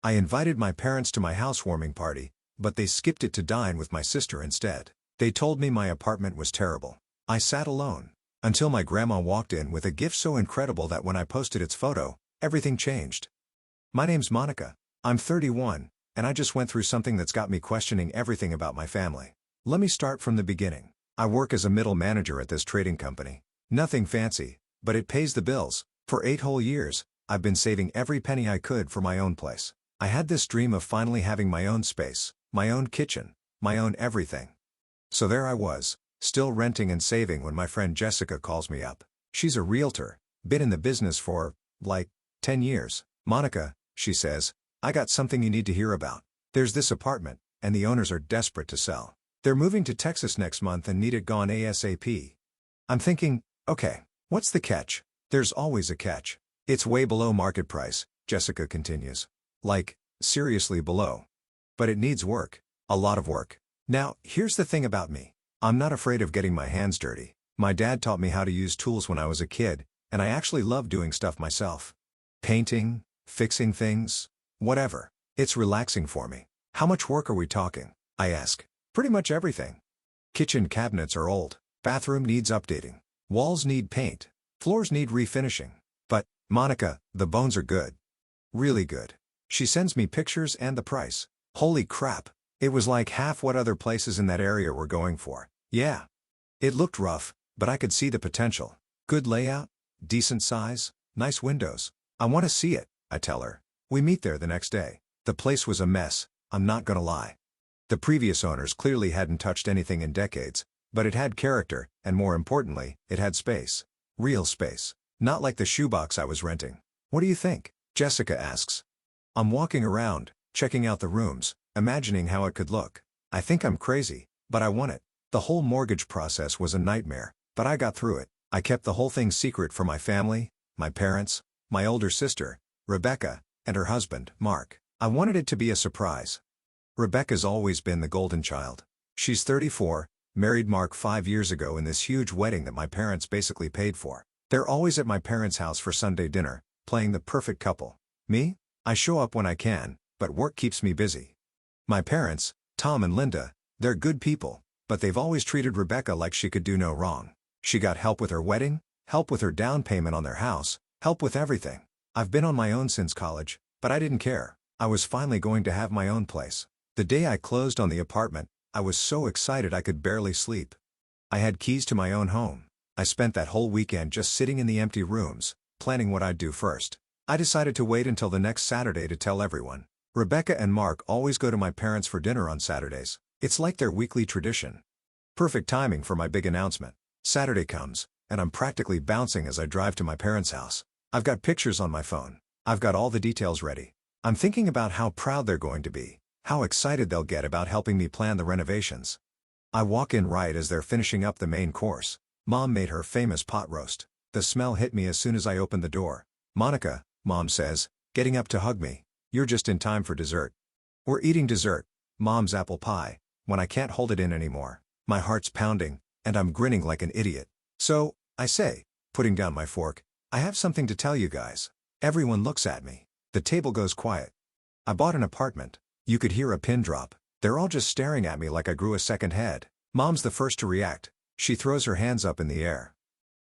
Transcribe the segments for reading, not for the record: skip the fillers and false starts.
I invited my parents to my housewarming party, but they skipped it to dine with my sister instead. They told me my apartment was terrible. I sat alone. Until my grandma walked in with a gift so incredible that when I posted its photo, everything changed. My name's Monica. I'm 31, and I just went through something that's got me questioning everything about my family. Let me start from the beginning. I work as a middle manager at this trading company. Nothing fancy, but it pays the bills. For 8 whole years, I've been saving every penny I could for my own place. I had this dream of finally having my own space, my own kitchen, my own everything. So there I was, still renting and saving when my friend Jessica calls me up. She's a realtor, been in the business for, like, 10 years. Monica, she says, I got something you need to hear about. There's this apartment, and the owners are desperate to sell. They're moving to Texas next month and need it gone ASAP. I'm thinking, okay, what's the catch? There's always a catch. It's way below market price, Jessica continues. Like, seriously below. But it needs work. A lot of work. Now, here's the thing about me. I'm not afraid of getting my hands dirty. My dad taught me how to use tools when I was a kid, and I actually love doing stuff myself. Painting, fixing things, whatever. It's relaxing for me. How much work are we talking? I ask. Pretty much everything. Kitchen cabinets are old. Bathroom needs updating. Walls need paint. Floors need refinishing. But, Monica, the bones are good. Really good. She sends me pictures and the price. Holy crap. It was like half what other places in that area were going for. Yeah. It looked rough, but I could see the potential. Good layout, decent size, nice windows. I want to see it, I tell her. We meet there the next day. The place was a mess, I'm not gonna lie. The previous owners clearly hadn't touched anything in decades, but it had character, and more importantly, it had space. Real space. Not like the shoebox I was renting. What do you think? Jessica asks. I'm walking around, checking out the rooms, imagining how it could look. I think I'm crazy, but I want it. The whole mortgage process was a nightmare, but I got through it. I kept the whole thing secret from my family, my parents, my older sister, Rebecca, and her husband, Mark. I wanted it to be a surprise. Rebecca's always been the golden child. She's 34, married Mark 5 years ago in this huge wedding that my parents basically paid for. They're always at my parents' house for Sunday dinner, playing the perfect couple. Me? I show up when I can, but work keeps me busy. My parents, Tom and Linda, they're good people, but they've always treated Rebecca like she could do no wrong. She got help with her wedding, help with her down payment on their house, help with everything. I've been on my own since college, but I didn't care. I was finally going to have my own place. The day I closed on the apartment, I was so excited I could barely sleep. I had keys to my own home. I spent that whole weekend just sitting in the empty rooms, planning what I'd do first. I decided to wait until the next Saturday to tell everyone. Rebecca and Mark always go to my parents for dinner on Saturdays. It's like their weekly tradition. Perfect timing for my big announcement. Saturday comes, and I'm practically bouncing as I drive to my parents' house. I've got pictures on my phone. I've got all the details ready. I'm thinking about how proud they're going to be, how excited they'll get about helping me plan the renovations. I walk in right as they're finishing up the main course. Mom made her famous pot roast. The smell hit me as soon as I opened the door. Monica, Mom says, getting up to hug me. You're just in time for dessert. We're eating dessert, Mom's apple pie, when I can't hold it in anymore. My heart's pounding, and I'm grinning like an idiot. So, I say, putting down my fork, I have something to tell you guys. Everyone looks at me. The table goes quiet. I bought an apartment. You could hear a pin drop. They're all just staring at me like I grew a second head. Mom's the first to react. She throws her hands up in the air.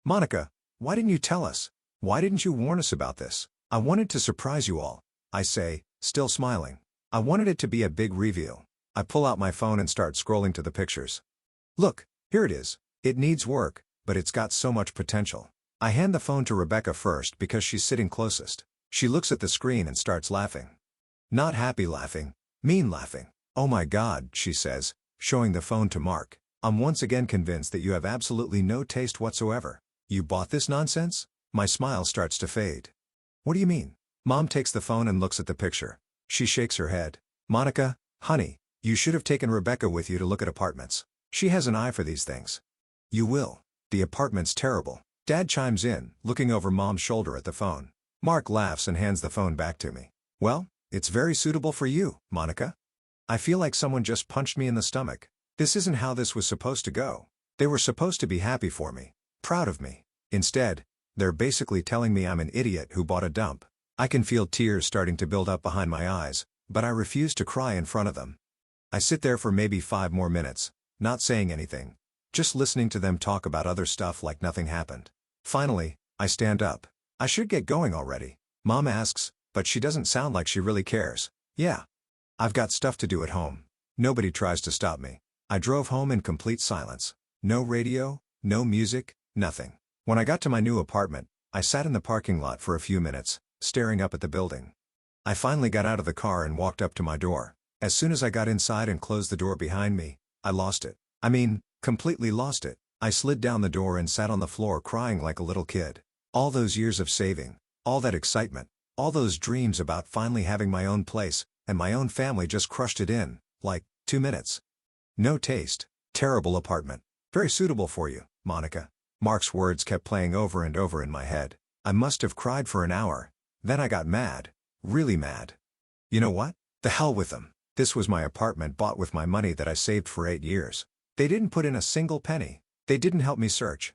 Monica, why didn't you tell us? Why didn't you warn us about this? I wanted to surprise you all, I say, still smiling. I wanted it to be a big reveal. I pull out my phone and start scrolling to the pictures. Look, here it is. It needs work, but it's got so much potential. I hand the phone to Rebecca first because she's sitting closest. She looks at the screen and starts laughing. Not happy laughing, mean laughing. Oh my God, she says, showing the phone to Mark. I'm once again convinced that you have absolutely no taste whatsoever. You bought this nonsense? My smile starts to fade. What do you mean? Mom takes the phone and looks at the picture. She shakes her head. Monica, honey, you should have taken Rebecca with you to look at apartments. She has an eye for these things. You will. The apartment's terrible. Dad chimes in, looking over Mom's shoulder at the phone. Mark laughs and hands the phone back to me. Well, it's very suitable for you, Monica. I feel like someone just punched me in the stomach. This isn't how this was supposed to go. They were supposed to be happy for me, proud of me. Instead, they're basically telling me I'm an idiot who bought a dump. I can feel tears starting to build up behind my eyes, but I refuse to cry in front of them. I sit there for maybe 5 more minutes, not saying anything, just listening to them talk about other stuff like nothing happened. Finally, I stand up. I should get going already. Mom asks, but she doesn't sound like she really cares. Yeah. I've got stuff to do at home. Nobody tries to stop me. I drove home in complete silence. No radio, no music, nothing. When I got to my new apartment, I sat in the parking lot for a few minutes, staring up at the building. I finally got out of the car and walked up to my door. As soon as I got inside and closed the door behind me, I lost it. I mean, completely lost it. I slid down the door and sat on the floor crying like a little kid. All those years of saving, all that excitement, all those dreams about finally having my own place, and my own family just crushed it in, like, 2 minutes. No taste, terrible apartment. Very suitable for you, Monica. Mark's words kept playing over and over in my head. I must have cried for an hour. Then I got mad. Really mad. You know what? The hell with them. This was my apartment bought with my money that I saved for 8 years. They didn't put in a single penny. They didn't help me search.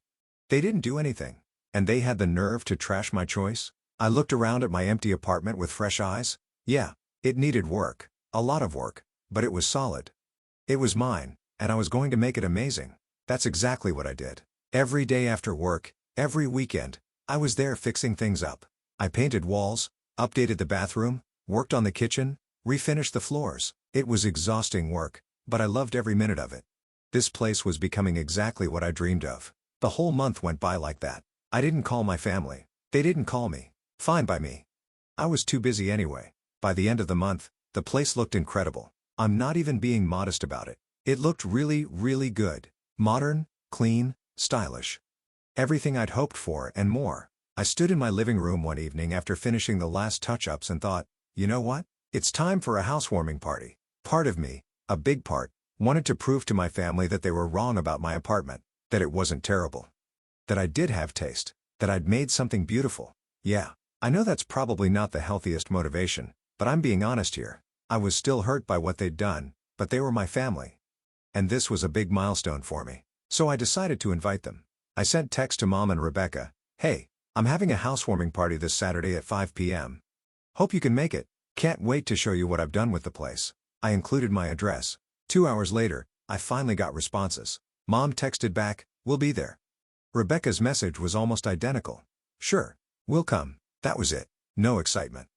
They didn't do anything. And they had the nerve to trash my choice? I looked around at my empty apartment with fresh eyes. Yeah, it needed work. A lot of work. But it was solid. It was mine, and I was going to make it amazing. That's exactly what I did. Every day after work, every weekend, I was there fixing things up. I painted walls, updated the bathroom, worked on the kitchen, refinished the floors. It was exhausting work, but I loved every minute of it. This place was becoming exactly what I dreamed of. The whole month went by like that. I didn't call my family. They didn't call me. Fine by me. I was too busy anyway. By the end of the month, the place looked incredible. I'm not even being modest about it. It looked really, really good. Modern, clean, stylish. Everything I'd hoped for and more. I stood in my living room one evening after finishing the last touch-ups and thought, you know what? It's time for a housewarming party. Part of me, a big part, wanted to prove to my family that they were wrong about my apartment, that it wasn't terrible. That I did have taste, that I'd made something beautiful. Yeah, I know that's probably not the healthiest motivation, but I'm being honest here. I was still hurt by what they'd done, but they were my family. And this was a big milestone for me. So I decided to invite them. I sent text to Mom and Rebecca, hey, I'm having a housewarming party this Saturday at 5 p.m. Hope you can make it. Can't wait to show you what I've done with the place. I included my address. 2 hours later, I finally got responses. Mom texted back, we'll be there. Rebecca's message was almost identical. Sure, we'll come. That was it. No excitement.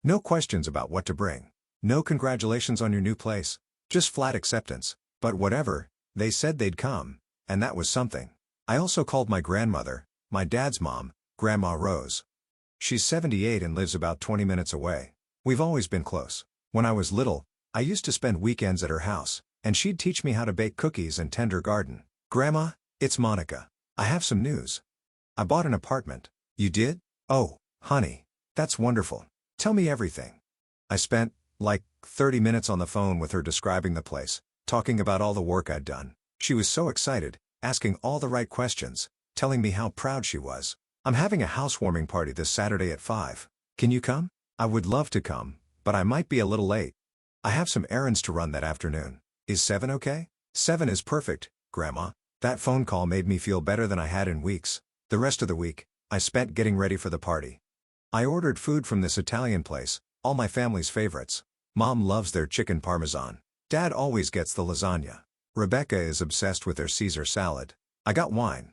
No questions about what to bring. No congratulations on your new place. Just flat acceptance. But whatever, they said they'd come, and that was something. I also called my grandmother, my dad's mom, Grandma Rose. She's 78 and lives about 20 minutes away. We've always been close. When I was little, I used to spend weekends at her house, and she'd teach me how to bake cookies and tend her garden. Grandma, it's Monica. I have some news. I bought an apartment. You did? Oh, honey, that's wonderful. Tell me everything. I spent, like, 30 minutes on the phone with her describing the place, talking about all the work I'd done. She was so excited, asking all the right questions, telling me how proud she was. I'm having a housewarming party this Saturday at 5. Can you come? I would love to come, but I might be a little late. I have some errands to run that afternoon. Is 7 okay? 7 is perfect, Grandma. That phone call made me feel better than I had in weeks. The rest of the week, I spent getting ready for the party. I ordered food from this Italian place, all my family's favorites. Mom loves their chicken parmesan. Dad always gets the lasagna. Rebecca is obsessed with their Caesar salad. I got wine.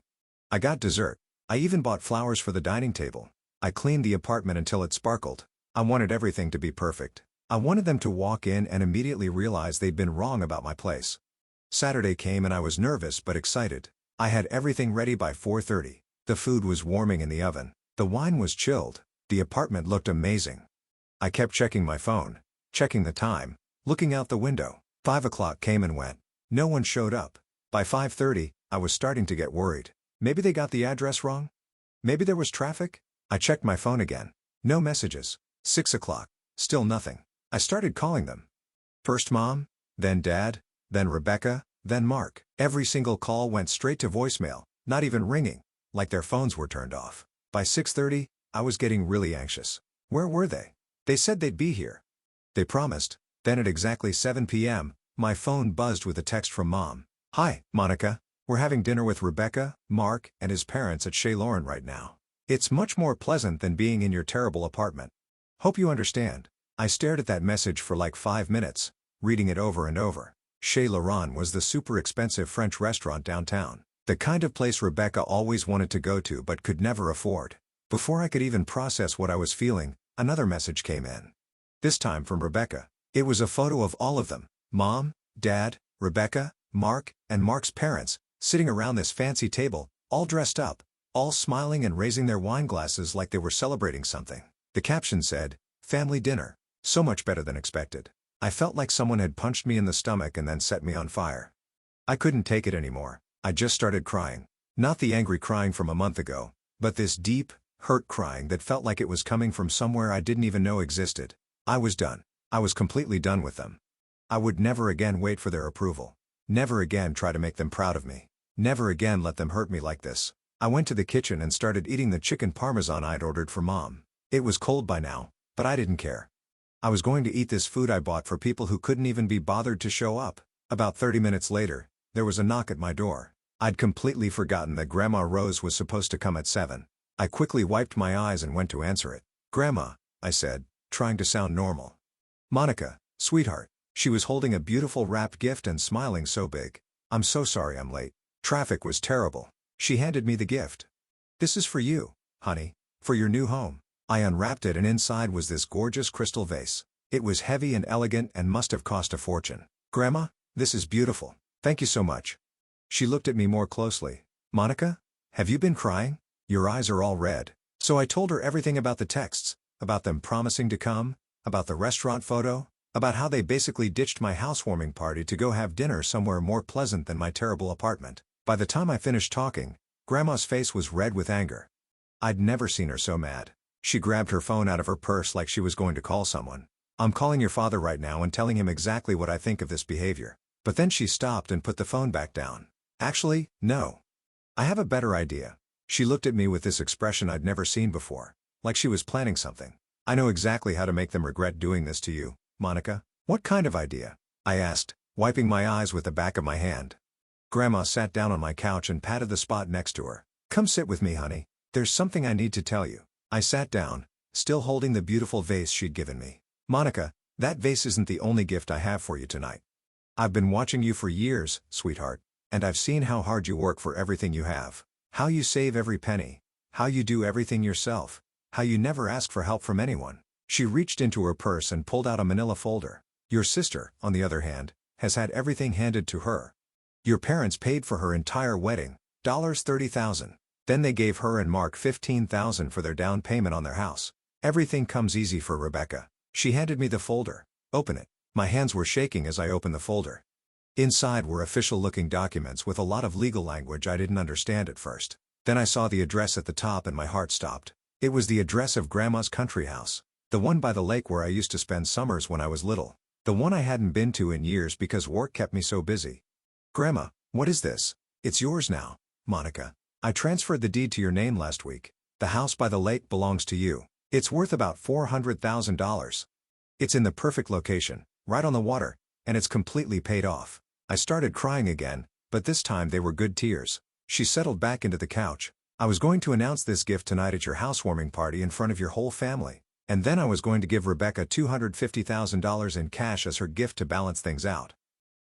I got dessert. I even bought flowers for the dining table. I cleaned the apartment until it sparkled. I wanted everything to be perfect. I wanted them to walk in and immediately realize they'd been wrong about my place. Saturday came and I was nervous but excited. I had everything ready by 4:30. The food was warming in the oven. The wine was chilled. The apartment looked amazing. I kept checking my phone, checking the time, looking out the window. 5 o'clock came and went. No one showed up. By 5:30, I was starting to get worried. Maybe they got the address wrong? Maybe there was traffic? I checked my phone again. No messages. 6 o'clock. Still nothing. I started calling them. First Mom, then Dad, then Rebecca, then Mark. Every single call went straight to voicemail, not even ringing, like their phones were turned off. By 6:30, I was getting really anxious. Where were they? They said they'd be here. They promised. Then at exactly 7 p.m., my phone buzzed with a text from Mom. Hi, Monica. We're having dinner with Rebecca, Mark, and his parents at Chez Lauren right now. It's much more pleasant than being in your terrible apartment. Hope you understand. I stared at that message for like 5 minutes, reading it over and over. Chez Laurent was the super expensive French restaurant downtown. The kind of place Rebecca always wanted to go to but could never afford. Before I could even process what I was feeling, another message came in. This time from Rebecca. It was a photo of all of them, Mom, Dad, Rebecca, Mark, and Mark's parents, sitting around this fancy table, all dressed up, all smiling and raising their wine glasses like they were celebrating something. The caption said, "Family dinner. So much better than expected." I felt like someone had punched me in the stomach and then set me on fire. I couldn't take it anymore. I just started crying. Not the angry crying from a month ago, but this deep, hurt crying that felt like it was coming from somewhere I didn't even know existed. I was done. I was completely done with them. I would never again wait for their approval. Never again try to make them proud of me. Never again let them hurt me like this. I went to the kitchen and started eating the chicken parmesan I'd ordered for Mom. It was cold by now, but I didn't care. I was going to eat this food I bought for people who couldn't even be bothered to show up. About 30 minutes later, there was a knock at my door. I'd completely forgotten that Grandma Rose was supposed to come at 7. I quickly wiped my eyes and went to answer it. "Grandma," I said, trying to sound normal. "Monica, sweetheart." She was holding a beautiful wrapped gift and smiling so big. "I'm so sorry I'm late. Traffic was terrible." She handed me the gift. "This is for you, honey, for your new home." I unwrapped it and inside was this gorgeous crystal vase. It was heavy and elegant and must have cost a fortune. "Grandma, this is beautiful. Thank you so much." She looked at me more closely. "Monica, have you been crying? Your eyes are all red." So I told her everything about the texts, about them promising to come, about the restaurant photo, about how they basically ditched my housewarming party to go have dinner somewhere more pleasant than my terrible apartment. By the time I finished talking, Grandma's face was red with anger. I'd never seen her so mad. She grabbed her phone out of her purse like she was going to call someone. "I'm calling your father right now and telling him exactly what I think of this behavior." But then she stopped and put the phone back down. "Actually, no. I have a better idea." She looked at me with this expression I'd never seen before, like she was planning something. "I know exactly how to make them regret doing this to you, Monica." "What kind of idea?" I asked, wiping my eyes with the back of my hand. Grandma sat down on my couch and patted the spot next to her. "Come sit with me, honey. There's something I need to tell you." I sat down, still holding the beautiful vase she'd given me. "Monica, that vase isn't the only gift I have for you tonight. I've been watching you for years, sweetheart, and I've seen how hard you work for everything you have. How you save every penny. How you do everything yourself. How you never ask for help from anyone." She reached into her purse and pulled out a manila folder. "Your sister, on the other hand, has had everything handed to her. Your parents paid for her entire wedding, $30,000. Then they gave her and Mark $15,000 for their down payment on their house. Everything comes easy for Rebecca." She handed me the folder. "Open it." My hands were shaking as I opened the folder. Inside were official-looking documents with a lot of legal language I didn't understand at first. Then I saw the address at the top and my heart stopped. It was the address of Grandma's country house. The one by the lake where I used to spend summers when I was little. The one I hadn't been to in years because work kept me so busy. "Grandma, what is this?" "It's yours now, Monica. I transferred the deed to your name last week. The house by the lake belongs to you. It's worth about $400,000. It's in the perfect location, right on the water, and it's completely paid off." I started crying again, but this time they were good tears. She settled back into the couch. "I was going to announce this gift tonight at your housewarming party in front of your whole family. And then I was going to give Rebecca $250,000 in cash as her gift to balance things out.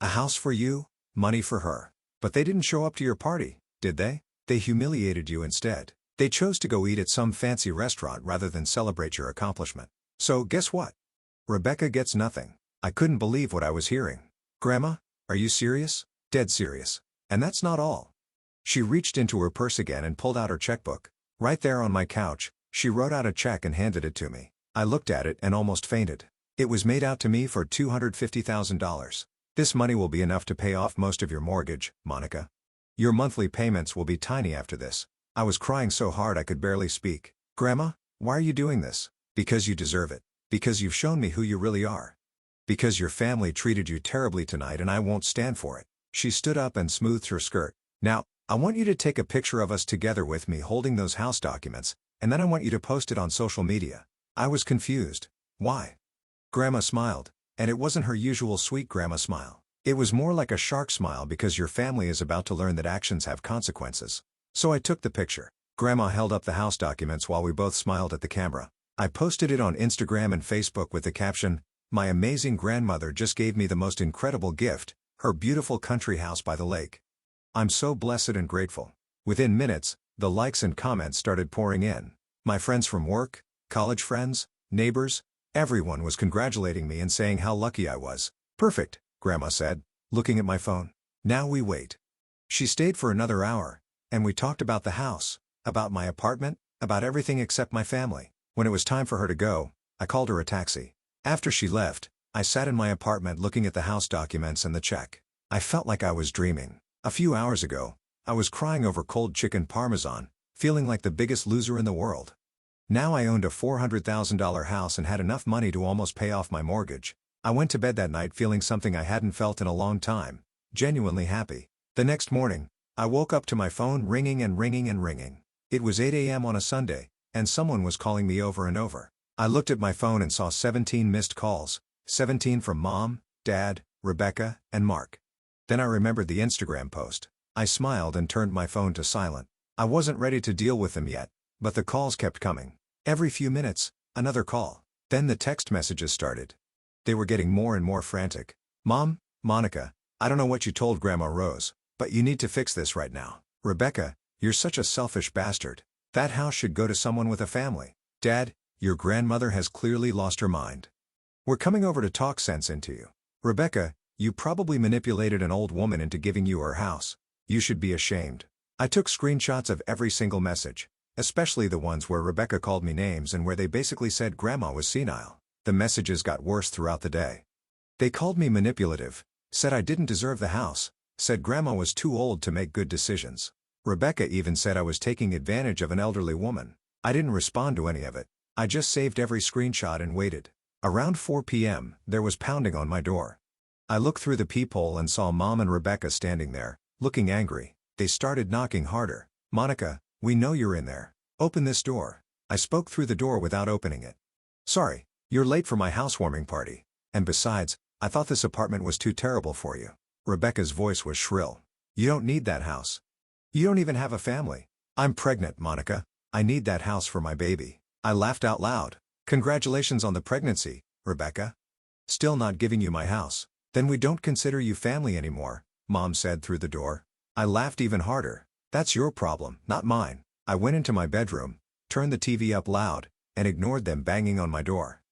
A house for you, money for her. But they didn't show up to your party, did they? They humiliated you instead. They chose to go eat at some fancy restaurant rather than celebrate your accomplishment. So guess what? Rebecca gets nothing." I couldn't believe what I was hearing. "Grandma, are you serious?" "Dead serious. And that's not all." She reached into her purse again and pulled out her checkbook. Right there on my couch, she wrote out a check and handed it to me. I looked at it and almost fainted. It was made out to me for $250,000. "This money will be enough to pay off most of your mortgage, Monica. Your monthly payments will be tiny after this." I was crying so hard I could barely speak. "Grandma, why are you doing this?" "Because you deserve it. Because you've shown me who you really are. Because your family treated you terribly tonight and I won't stand for it." She stood up and smoothed her skirt. "Now, I want you to take a picture of us together with me holding those house documents, and then I want you to post it on social media." I was confused. "Why?" Grandma smiled, and it wasn't her usual sweet grandma smile. It was more like a shark smile because your family is about to learn that actions have consequences. So I took the picture. Grandma held up the house documents while we both smiled at the camera. I posted it on Instagram and Facebook with the caption, "My amazing grandmother just gave me the most incredible gift, her beautiful country house by the lake. I'm so blessed and grateful." Within minutes, the likes and comments started pouring in. My friends from work, college friends, neighbors, everyone was congratulating me and saying how lucky I was. "Perfect," Grandma said, looking at my phone. "Now we wait." She stayed for another hour, and we talked about the house, about my apartment, about everything except my family. When it was time for her to go, I called her a taxi. After she left, I sat in my apartment looking at the house documents and the check. I felt like I was dreaming. A few hours ago, I was crying over cold chicken parmesan, feeling like the biggest loser in the world. Now I owned a $400,000 house and had enough money to almost pay off my mortgage. I went to bed that night feeling something I hadn't felt in a long time, genuinely happy. The next morning, I woke up to my phone ringing and ringing and ringing. It was 8 a.m. on a Sunday, and someone was calling me over and over. I looked at my phone and saw 17 missed calls, 17 from Mom, Dad, Rebecca, and Mark. Then I remembered the Instagram post. I smiled and turned my phone to silent. I wasn't ready to deal with them yet, but the calls kept coming. Every few minutes, another call. Then the text messages started. They were getting more and more frantic. "Mom, Monica, I don't know what you told Grandma Rose, but you need to fix this right now. Rebecca, you're such a selfish bastard. That house should go to someone with a family. Dad, your grandmother has clearly lost her mind. We're coming over to talk sense into you. Rebecca, you probably manipulated an old woman into giving you her house. You should be ashamed." I took screenshots of every single message, especially the ones where Rebecca called me names and where they basically said Grandma was senile. The messages got worse throughout the day. They called me manipulative, said I didn't deserve the house, said Grandma was too old to make good decisions. Rebecca even said I was taking advantage of an elderly woman. I didn't respond to any of it. I just saved every screenshot and waited. Around 4 p.m., there was pounding on my door. I looked through the peephole and saw Mom and Rebecca standing there, looking angry. They started knocking harder. "Monica, we know you're in there. Open this door." I spoke through the door without opening it. "Sorry, you're late for my housewarming party. And besides, I thought this apartment was too terrible for you." Rebecca's voice was shrill. "You don't need that house. You don't even have a family." "I'm pregnant, Monica. I need that house for my baby." I laughed out loud. "Congratulations on the pregnancy, Rebecca. Still not giving you my house. Then we don't consider you family anymore," Mom said through the door. I laughed even harder. "That's your problem, not mine." I went into my bedroom, turned the TV up loud, and ignored them banging on my door.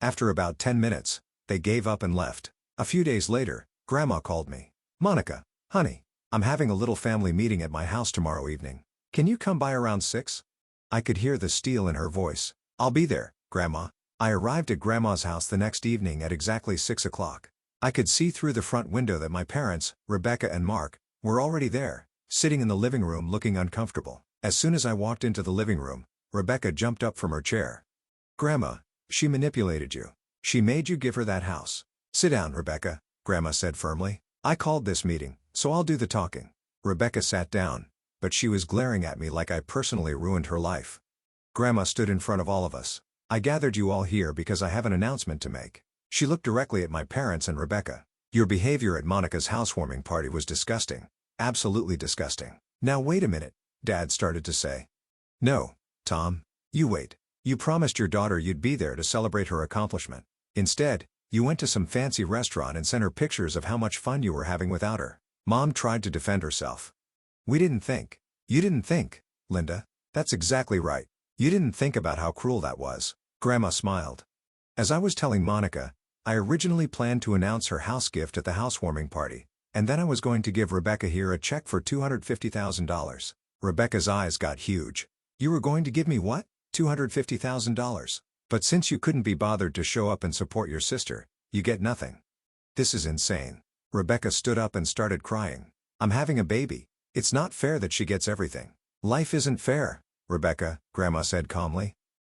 After about 10 minutes, they gave up and left. A few days later, Grandma called me. "Monica, honey, I'm having a little family meeting at my house tomorrow evening. Can you come by around 6? I could hear the steel in her voice. "I'll be there, Grandma." I arrived at Grandma's house the next evening at exactly 6 o'clock. I could see through the front window that my parents, Rebecca and Mark, were already there, sitting in the living room looking uncomfortable. As soon as I walked into the living room, Rebecca jumped up from her chair. "Grandma, she manipulated you. She made you give her that house." "Sit down, Rebecca," Grandma said firmly. "I called this meeting, so I'll do the talking." Rebecca sat down, but she was glaring at me like I personally ruined her life. Grandma stood in front of all of us. "I gathered you all here because I have an announcement to make." She looked directly at my parents and Rebecca. "Your behavior at Monica's housewarming party was disgusting. Absolutely disgusting." "Now wait a minute," Dad started to say. "No, Tom, you wait. You promised your daughter you'd be there to celebrate her accomplishment. Instead, you went to some fancy restaurant and sent her pictures of how much fun you were having without her." Mom tried to defend herself. "We didn't think." "You didn't think, Linda. That's exactly right. You didn't think about how cruel that was." Grandma smiled. "As I was telling Monica, I originally planned to announce her house gift at the housewarming party, and then I was going to give Rebecca here a check for $250,000. Rebecca's eyes got huge. "You were going to give me what? $250,000? But since you couldn't be bothered to show up and support your sister, you get nothing. This is insane." Rebecca stood up and started crying. "I'm having a baby. It's not fair that she gets everything." "Life isn't fair, Rebecca," Grandma said calmly.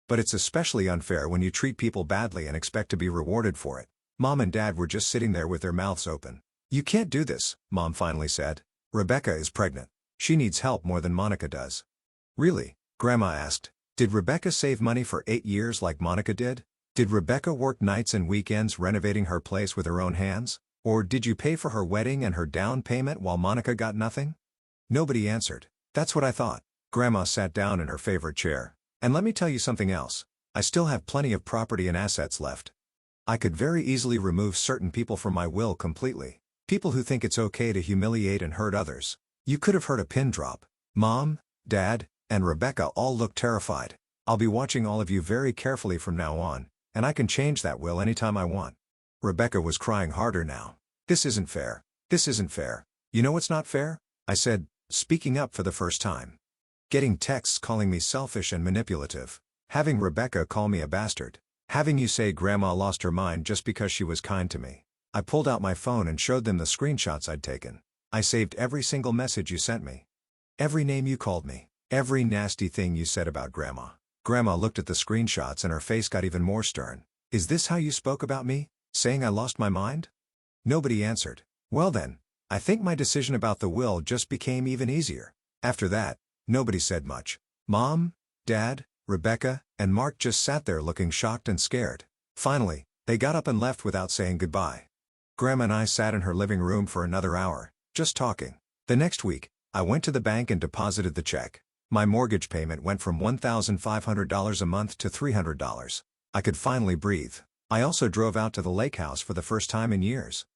"But it's especially unfair when you treat people badly and expect to be rewarded for it." Mom and Dad were just sitting there with their mouths open. "You can't do this," Mom finally said. "Rebecca is pregnant. She needs help more than Monica does." "Really?" Grandma asked. "Did Rebecca save money for 8 years like Monica did? Did Rebecca work nights and weekends renovating her place with her own hands? Or did you pay for her wedding and her down payment while Monica got nothing?" Nobody answered. "That's what I thought." Grandma sat down in her favorite chair. "And let me tell you something else. I still have plenty of property and assets left. I could very easily remove certain people from my will completely. People who think it's okay to humiliate and hurt others. You could have heard a pin drop. Mom, Dad, and Rebecca all look terrified. I'll be watching all of you very carefully from now on, and I can change that will anytime I want. Rebecca was crying harder now. This isn't fair. This isn't fair. You know what's not fair? I said, speaking up for the first time. Getting texts calling me selfish and manipulative. Having Rebecca call me a bastard. Having you say Grandma lost her mind just because she was kind to me. I pulled out my phone and showed them the screenshots I'd taken. I saved every single message you sent me. Every name you called me. Every nasty thing you said about Grandma. Grandma looked at the screenshots and her face got even more stern. Is this how you spoke about me? Saying I lost my mind? Nobody answered. Well then, I think my decision about the will just became even easier. After that, nobody said much. Mom, Dad, Rebecca, and Mark just sat there looking shocked and scared. Finally, they got up and left without saying goodbye. Grandma and I sat in her living room for another hour, just talking. The next week, I went to the bank and deposited the check. My mortgage payment went from $1,500 a month to $300. I could finally breathe. I also drove out to the lake house for the first time in years.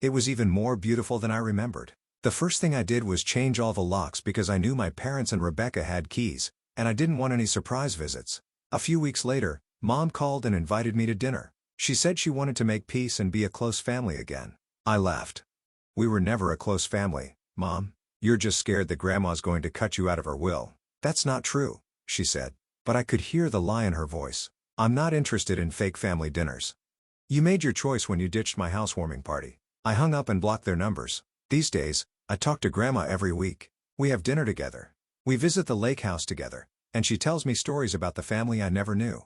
It was even more beautiful than I remembered. The first thing I did was change all the locks because I knew my parents and Rebecca had keys, and I didn't want any surprise visits. A few weeks later, Mom called and invited me to dinner. She said she wanted to make peace and be a close family again. I laughed. We were never a close family, Mom. You're just scared that Grandma's going to cut you out of her will. That's not true, she said, but I could hear the lie in her voice. I'm not interested in fake family dinners. You made your choice when you ditched my housewarming party. I hung up and blocked their numbers. These days, I talk to Grandma every week. We have dinner together. We visit the lake house together, and she tells me stories about the family I never knew.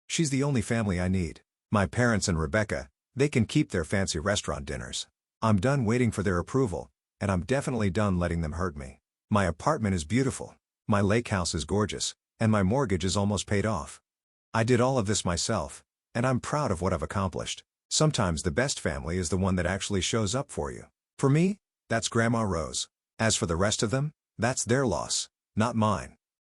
She's the only family I need. My parents and Rebecca, they can keep their fancy restaurant dinners. I'm done waiting for their approval, and I'm definitely done letting them hurt me. My apartment is beautiful. My lake house is gorgeous, and my mortgage is almost paid off. I did all of this myself, and I'm proud of what I've accomplished. Sometimes the best family is the one that actually shows up for you. For me, that's Grandma Rose. As for the rest of them, that's their loss, not mine.